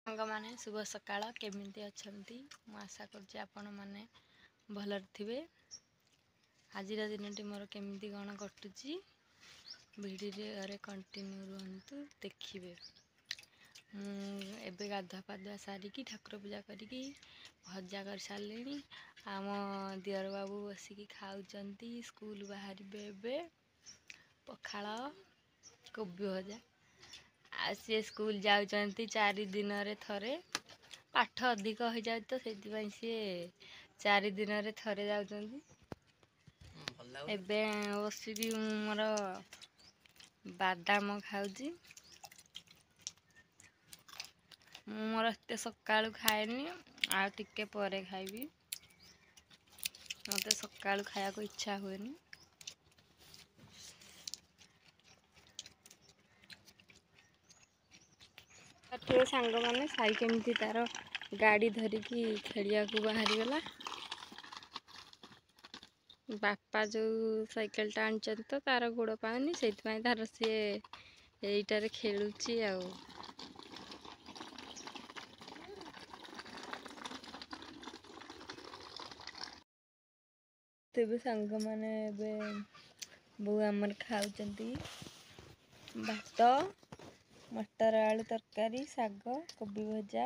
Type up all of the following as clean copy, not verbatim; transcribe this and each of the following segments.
सांग माने शुभ सकाळ केमिति अछंती मु आशा करछि आपण माने भलर थिबे। आजिरा दिनटी मोर केमिति गण कटुची वीडियो रे कंटिन्यू रहंतु देखिबे। एबे गाधुआ पाधुआ सारिकी ठाकुर पूजा करिकी भजा कर सारलेनी। आम दियर बाबू बसिकी खाउचंती स्कूल बाहरिबे एबे पखाळ कोबी भजा सी स्कूल जाउचंती 4 दिन रे थरे पाठ अधिक हो जाए तो से सी 4 दिन रे थरे जाउचंती। एबे बसिकी मोर बादाम खाउची। मोर एते सकाळु खाएनी आ टिके परे खाइबी। मते सकाळु खाया को इच्छा होएनी। थे सांग माने साई केमती तार गाड़ी धरिकी खेलिया को बाहरी गला। बापा जो साइकेल टा आनचन तो तार गोड़ पानी सेइतमाई तार से एइटारे खेलुची आउ। तेबे सांग माने बे बो हमर खाउचंती भात मटर आलू तरकारी साग कोबी भजा।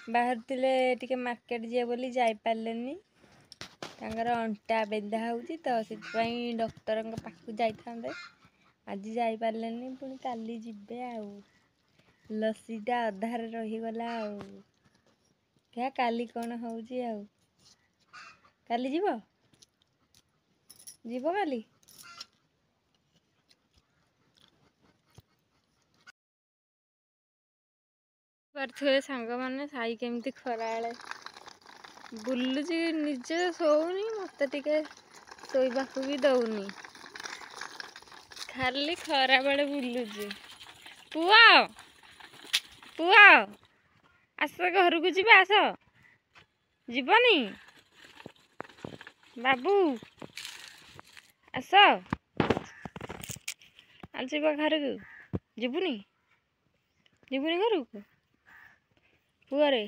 बाहर तिले टिके मार्केट जे बोली जाई पारलेनी तांगर अंटा बेंधा होउची तो सेतपई डॉक्टर के पाखु जाई थांदे आज जाई पारलेनी पुनी काली जिबे आउ। लस्सीटा अधार रही गला आउ क्या काली कोन होउची आउ काली जीवो जीवो काली पार्थुए सांग माने साई केमती खराळे बुलुची निजे सोउनी मते टिके सोइबाकू भी दउनी खाली खरा बेले बुलुची। पुआ पुआ आस घर को जीवा आस जीवनी बाबू आस आज घर को जीवनी जीवनी घर को पुआ रे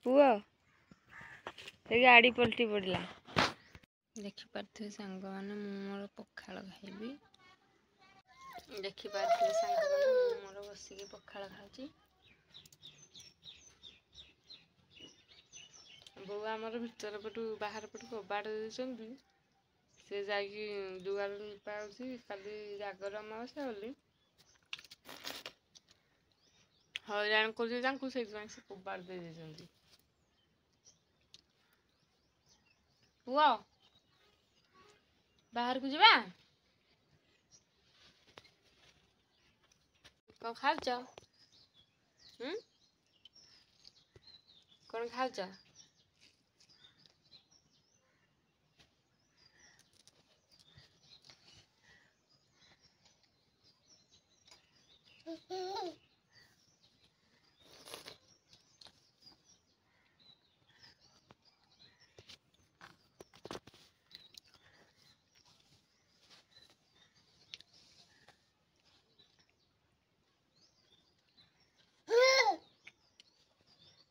पुआ गाड़ी पलटी पड़ला। देखी पार्थे सांग माने मोर पखाळ खाइबी। देखी पार्थे सांग माने मोर बसिकी पखाळ खाउची। बो आमर भीतर पटू बाहर पटू कबाड़ देछंती से जाकी दुआर पाउची खाली जागर अमावस्या बोली हैरान कर से कबाड़ दे देछंती। पुआ बाहर को जीवा कौन खाउच कौन खाउच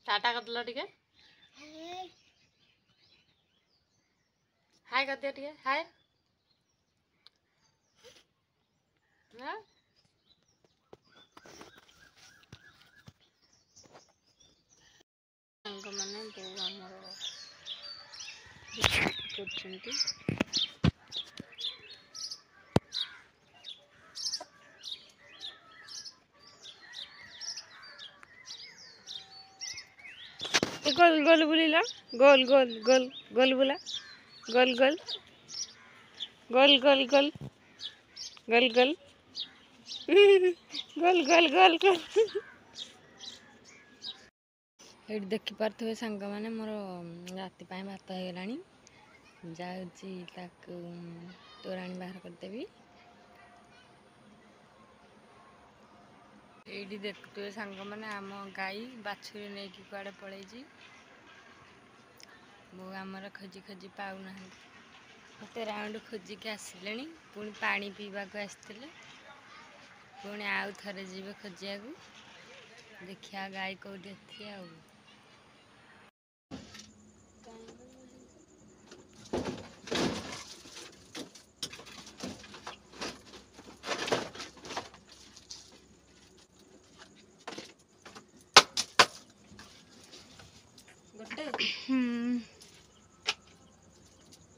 टाटा कर दिला टिके हाय कर दिया टिके हाय हां अंग माने बो हमर करछंती। गोल गोल बुलिला गोल गोल गोल गोल बुला गोल गोल गोल गोल गोल गोल गोल गोल गोल गोल गोल ये देखी पार्थे सांग माने मोर राति पाए भात हो गलानी जाउची ताकू तोराणी बाहर करदेवी। एडी देखते सांग माने आम गाई बाछुरी नहीं कि कुआडे पलैची बो आमर खोजी खोजी पाऊना मते राउंड खोजिकी आसिले पुणी पानी पीवा को आसते पुणी आउ थरे जीवे खोजिया को देखिया गाय कोठी अच्छी आ गोटे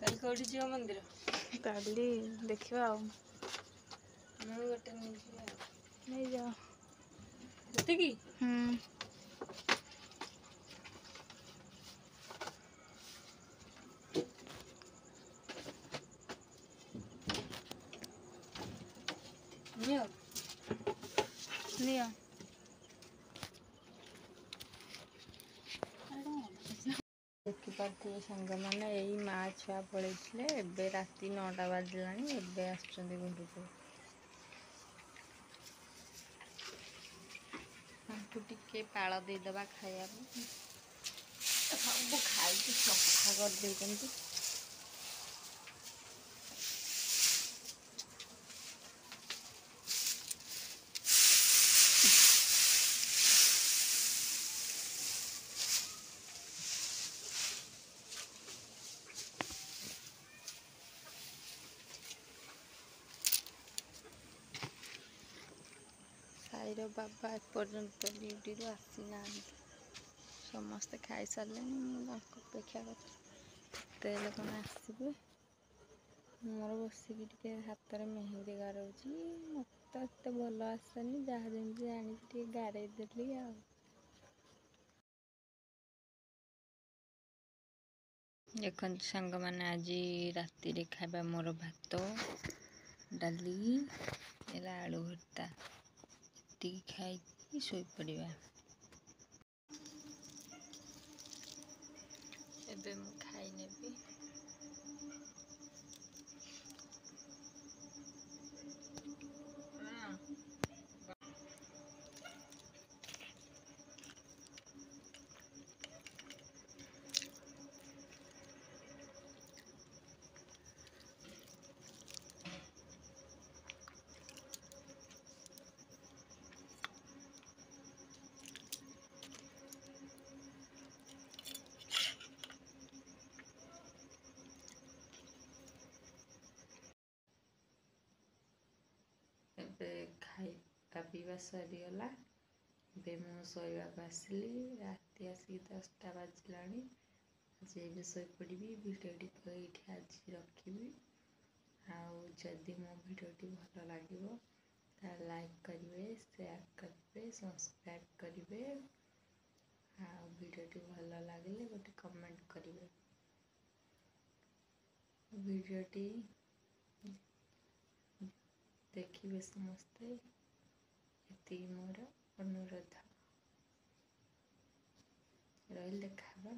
कल कोठी जियो मंदिर काली देखिबा मैं गोटे नहीं जाओ की निया देखिपे सांग मैंने यही माँ छुआ पलैते एबे राति 9टा बाजिलानी एबे आसुचंदी घरको टिके पाल देदेबा खाया सब खाई सफा कर देइचंती साईर बाबा एपर्यंत ड्यूटी रू आसी ना समस्ते खाई सारे अपेक्षा करते लोक आसवे मोर बसिक हाथ में मेहंदी गारौची मत एत भल आसनी जहाँ जमी जानी गारे देली देखते सांग मैंने आज राति खाଇବା मोर भात डाली आलू भर्ता खाई शोई पड़ा एबे मु खाई नेबी खाଇବା पीवा सरीगला बे मु शोवा आसली राति आसिक 10टा बाजिलानी जे शोपड़ी भिडियोटी ये आज रखी आदि मो भिडियोटी भल लगे लाइक करेंगे शेयर करेंगे सब्सक्राइब करेंगे भिडियोटी भल लगे गोटे कमेंट करेंगे भिडियोटी देखिए समस्ते ये मोर अनुरोध रही देखा।